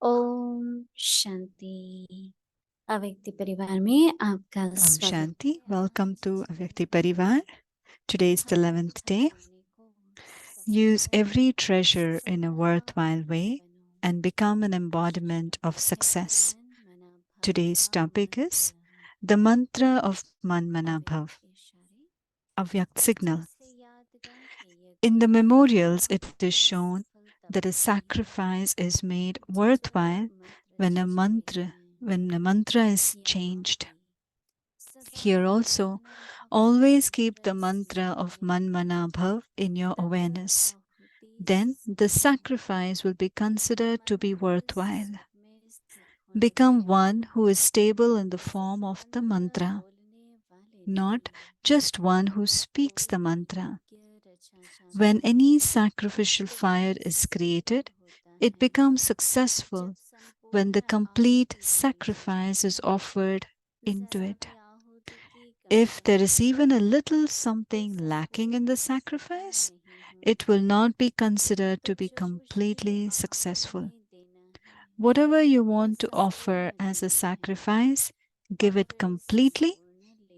ओम शांति। अव्यक्ति परिवार में आपका Om स्वागत Shanti. है। Welcome to Avyakti Parivar. Today is the 11th day. Use every treasure in a worthwhile way and become an embodiment of success. Today's topic is the mantra of Man Mana Bhav, Avyakt signal. In the memorials, it is shown that a sacrifice is made worthwhile when a mantra is changed. Here also, always keep the mantra of Man Mana Bhav in your awareness. Then the sacrifice will be considered to be worthwhile. Become one who is stable in the form of the mantra, not just one who speaks the mantra. When any sacrificial fire is created, it becomes successful when the complete sacrifice is offered into it. If there is even a little something lacking in the sacrifice, it will not be considered to be completely successful. Whatever you want to offer as a sacrifice, give it completely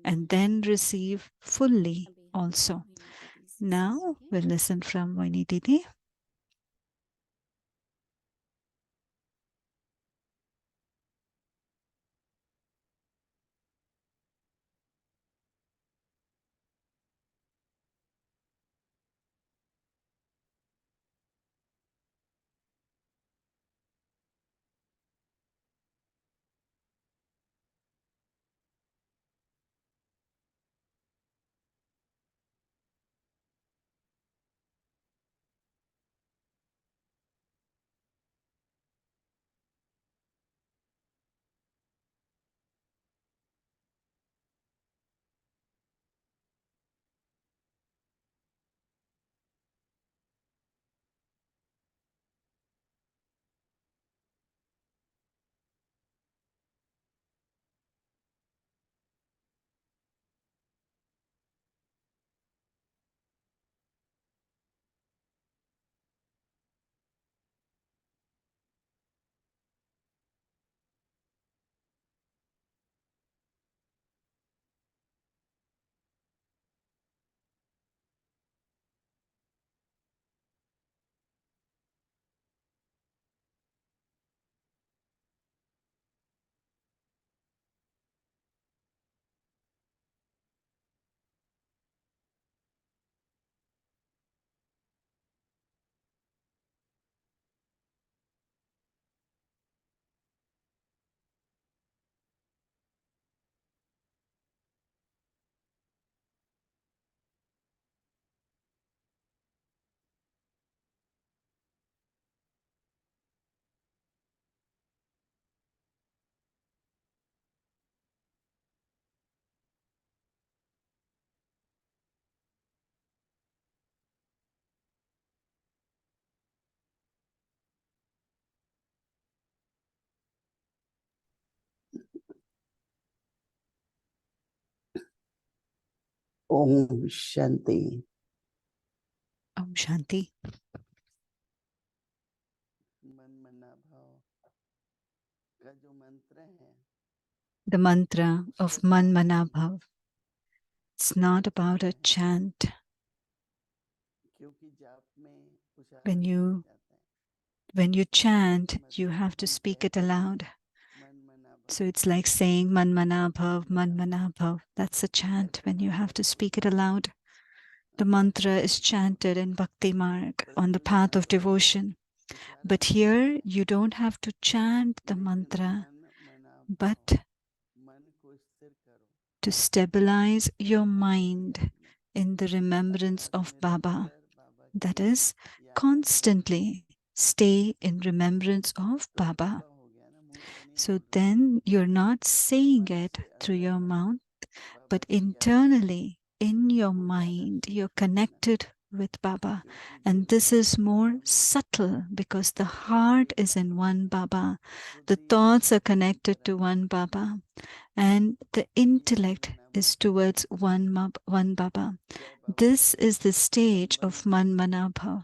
and then receive fully also. Now we'll listen from MohiniDidi. Om Shanti. Om Shanti. The mantra of Man Mana Bhav. It's not about a chant. When you chant, you have to speak it aloud. So it's like saying Man Mana Bhav, Man Mana Bhav. That's a chant when you have to speak it aloud. The mantra is chanted in Bhakti Marg on the path of devotion. But here you don't have to chant the mantra, but to stabilize your mind in the remembrance of Baba. That is, constantly stay in remembrance of Baba. So then you're not saying it through your mouth, but internally in your mind, you're connected with Baba. And this is more subtle because the heart is in one Baba. The thoughts are connected to one Baba. And the intellect is towards one Baba. This is the stage of Man Mana Bhav,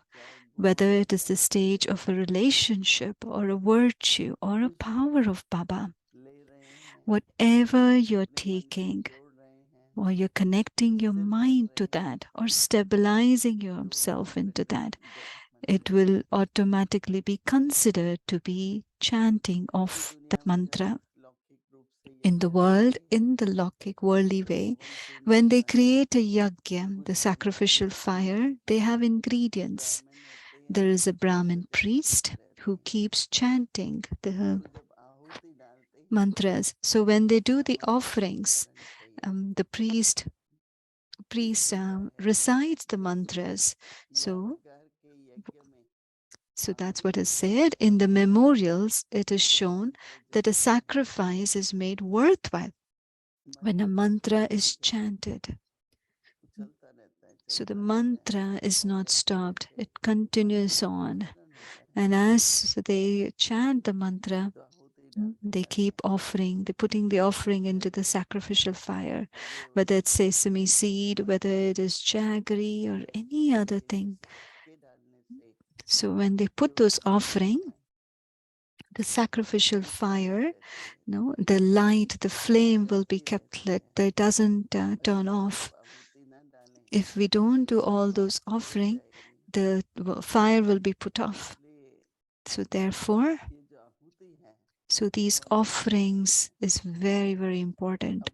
whether it is the stage of a relationship or a virtue or a power of Baba, whatever you're taking, or you're connecting your mind to that, or stabilizing yourself into that, it will automatically be considered to be chanting of the mantra. In the world, in the Lokik worldly way, when they create a yajna, the sacrificial fire, they have ingredients. There is a Brahmin priest who keeps chanting the mantras. So when they do the offerings, the priest recites the mantras. So that's what is said. In the memorials, it is shown that a sacrifice is made worthwhile when a mantra is chanted. So the mantra is not stopped, it continues on. And as they chant the mantra, they keep offering, they're putting the offering into the sacrificial fire, whether it's sesame seed, whether it is jaggery or any other thing. So when they put those offering, the sacrificial fire, the light, the flame will be kept lit. It doesn't turn off. If we don't do all those offering, the fire will be put off. So therefore, these offerings is very, very important.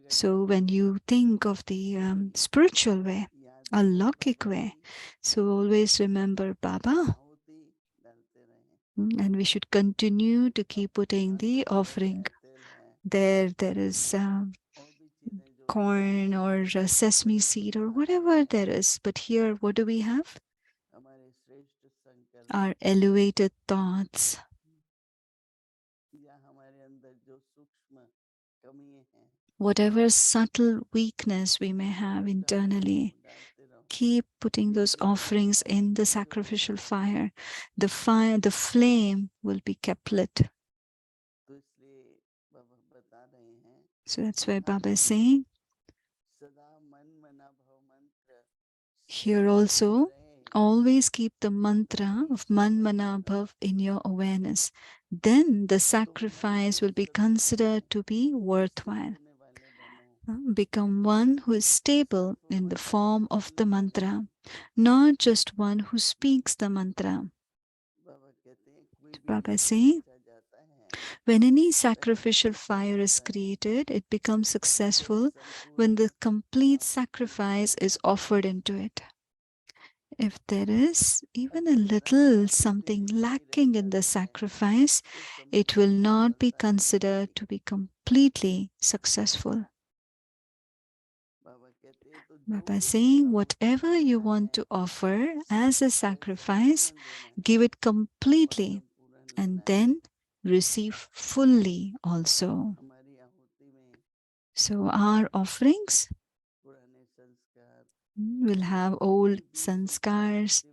So when you think of the spiritual way, a Lokik way, so always remember Baba. And we should continue to keep putting the offering. There is corn or sesame seed or whatever there is. But here, what do we have? Our elevated thoughts. Whatever subtle weakness we may have internally, keep putting those offerings in the sacrificial fire. The flame will be kept lit. So that's why Baba is saying, here also, always keep the mantra of Man Mana Bhav in your awareness. Then the sacrifice will be considered to be worthwhile. Become one who is stable in the form of the mantra, not just one who speaks the mantra. Baba is saying, when any sacrificial fire is created, it becomes successful when the complete sacrifice is offered into it. If there is even a little something lacking in the sacrifice, it will not be considered to be completely successful. Baba is saying, whatever you want to offer as a sacrifice, give it completely and then receive fully also. So our offerings will have old sanskars,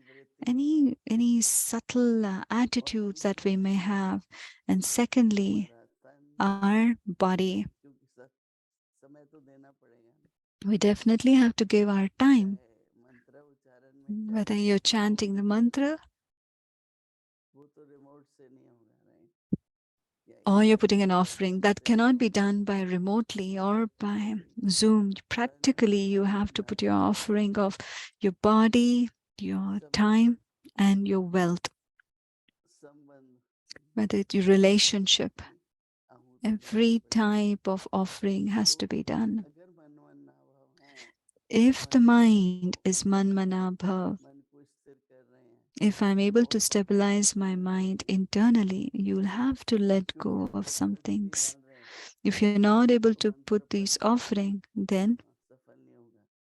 any subtle attitudes that we may have, and secondly, our body. We definitely have to give our time. Whether you're chanting the mantra or you're putting an offering, that cannot be done by remotely or by Zoom. Practically, you have to put your offering of your body, your time, and your wealth. Whether it's your relationship, every type of offering has to be done. If the mind is Man Mana Bhav, if I'm able to stabilize my mind internally, you'll have to let go of some things. If you're not able to put these offering, then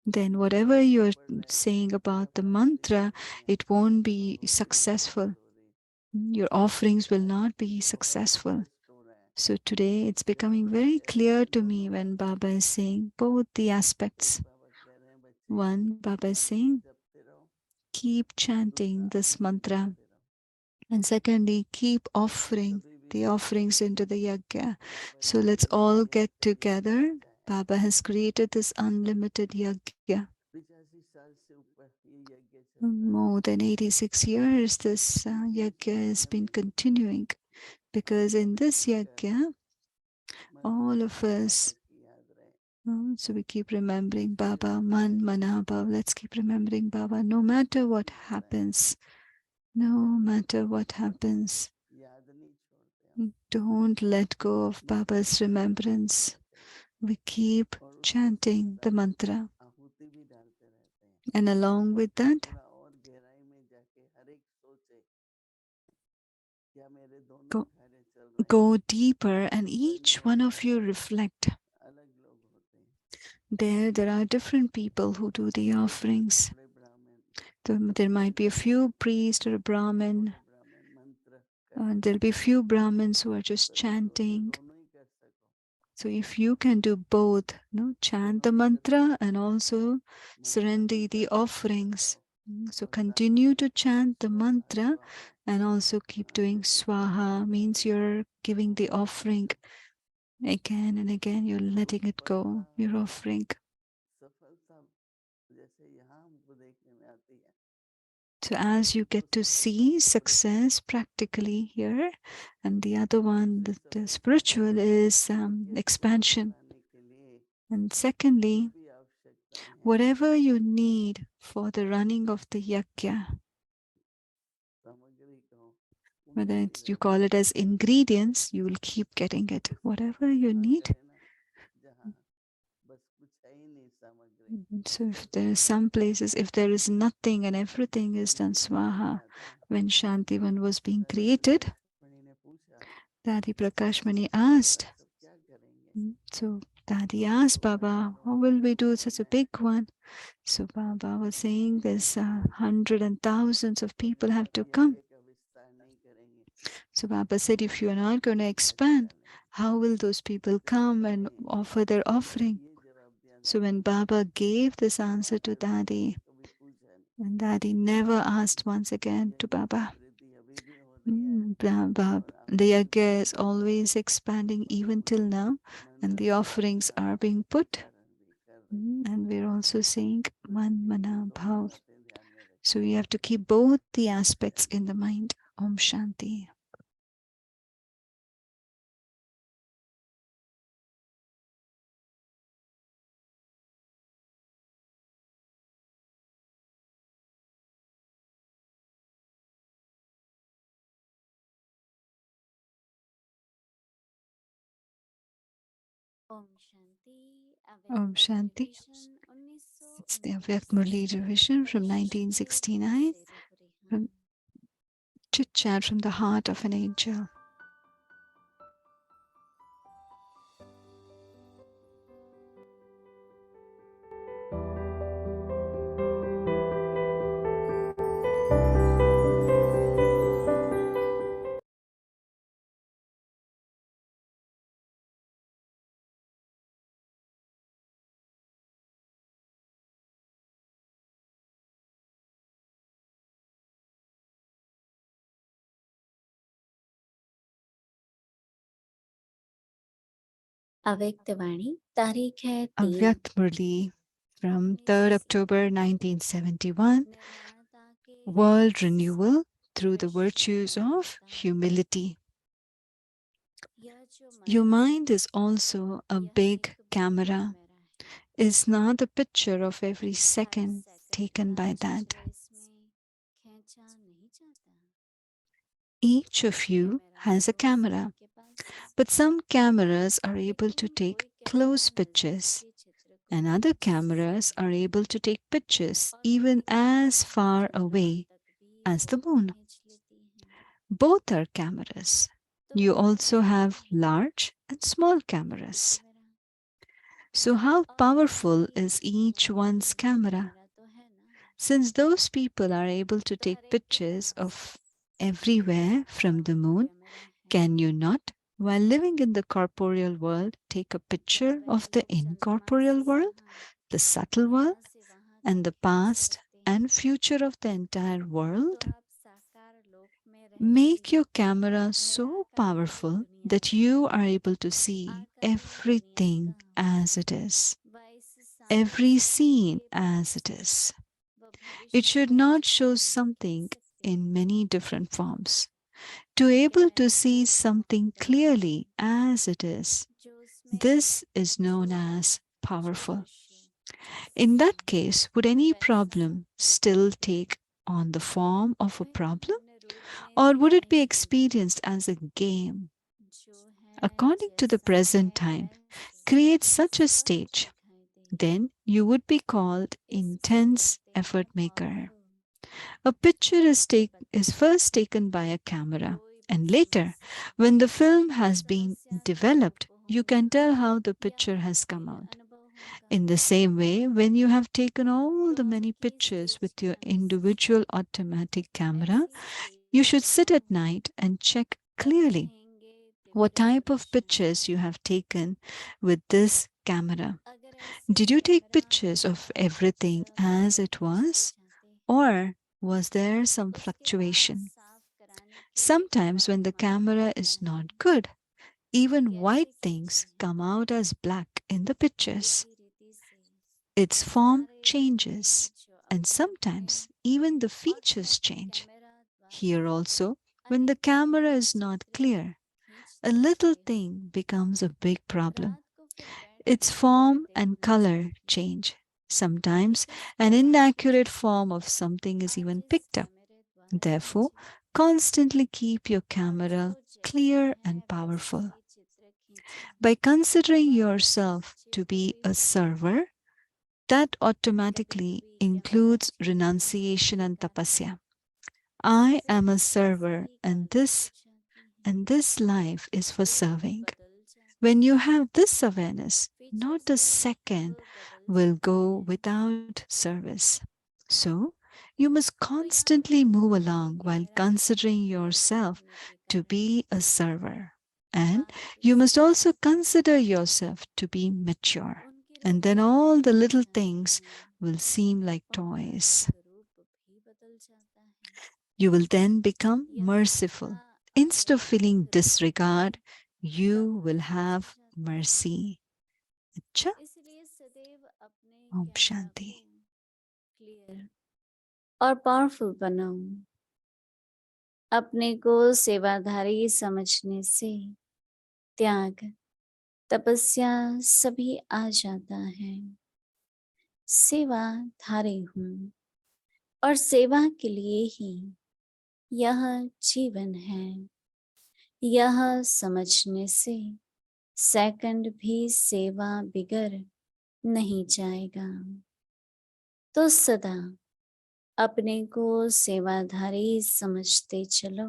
whatever you're saying about the mantra, it won't be successful. Your offerings will not be successful. So today it's becoming very clear to me when Baba is saying both the aspects. One, Baba is saying, keep chanting this mantra. And secondly, keep offering the offerings into the yajna. So let's all get together. Baba has created this unlimited yajna. more than 86 years this yajna has been continuing, because in this yajna, all of us, so we keep remembering Baba, Man, Manabhav, let's keep remembering Baba, no matter what happens, no matter what happens. Don't let go of Baba's remembrance. We keep chanting the mantra. And along with that, go deeper, and each one of you reflect. There are different people who do the offerings. There might be a few priests or a Brahmin. There'll be a few Brahmins who are just chanting. So if you can do both, chant the mantra and also surrender the offerings. So continue to chant the mantra and also keep doing swaha, means you're giving the offering again and again, you're letting it go, you're offering. So as you get to see success practically here, and the other one, the spiritual, is expansion. And secondly, whatever you need for the running of the yajna, whether you call it as ingredients, you will keep getting it. Whatever you need. So if there are some places, if there is nothing and everything is done swaha, when Shantivan was being created, Dadi Prakashmani asked, so Dadi asked Baba, how will we do such a big one? So Baba was saying there's hundreds and thousands of people have to come. So Baba said, if you are not going to expand, how will those people come and offer their offering? So when Baba gave this answer to Dadi, and Dadi never asked once again to Baba. The yajna is always expanding even till now, and the offerings are being put. And we're also saying Man, Mana, Bhav. So you have to keep both the aspects in the mind. Om Shanti. Om Shanti. Om Avyakt Shanti. Revision It's the Avyakt Murli revision from 1969. From Chit Chat from the Heart of an Angel. अव्यक्त वाणी तारीख है 3 Avyakt Murli from 3rd October 1971. World renewal through the virtues of humility. Your mind is also a big camera. Is not the picture of every second taken by that. Each of you has a camera, but some cameras are able to take close pictures, and other cameras are able to take pictures even as far away as the moon. Both are cameras. You also have large and small cameras. So how powerful is each one's camera? Since those people are able to take pictures of everywhere from the moon, can you not, while living in the corporeal world, take a picture of the incorporeal world, the subtle world, and the past and future of the entire world? Make your camera so powerful that you are able to see everything as it is, every scene as it is. It should not show something in many different forms. To able to see something clearly as it is, this is known as powerful. In that case, would any problem still take on the form of a problem, or would it be experienced as a game? According to the present time, create such a stage, then you would be called intense effort maker. A picture is first taken by a camera, and later, when the film has been developed, you can tell how the picture has come out. In the same way, when you have taken all the many pictures with your individual automatic camera, you should sit at night and check clearly what type of pictures you have taken with this camera. Did you take pictures of everything as it was? Or was there some fluctuation? Sometimes, when the camera is not good, even white things come out as black in the pictures. Its form changes, and sometimes even the features change. Here also, when the camera is not clear, a little thing becomes a big problem. Its form and color change. Sometimes an inaccurate form of something is even picked up. Therefore, constantly keep your camera clear and powerful. By considering yourself to be a server, that automatically includes renunciation and tapasya. I am a server, and this life is for serving. When you have this awareness, not a second will go without service. So, you must constantly move along while considering yourself to be a server. And you must also consider yourself to be mature. And then all the little things will seem like toys. You will then become merciful. Instead of feeling disregard, you will have mercy. अच्छा? Om Shanti. Clear और powerful बनाओ. अपने को सेवाधारी समझने से त्याग, तपस्या सभी आ जाता है. सेवाधारी हूँ और सेवा के लिए ही यह जीवन है. यह समझने से सेकंड भी सेवा बिगड़ नहीं जाएगा. तो सदा अपने को सेवाधारी समझते चलो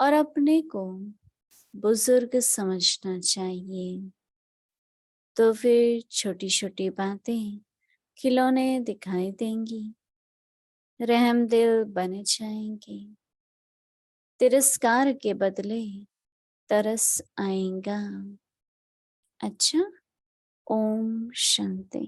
और अपने को बुजुर्ग समझना चाहिए. तो फिर छोटी छोटी बातें खिलौने दिखाई देंगी, रहमदिल बन जाएंगे. तिरस्कार के बदले तरस आएगा. अच्छा, ओम शांति.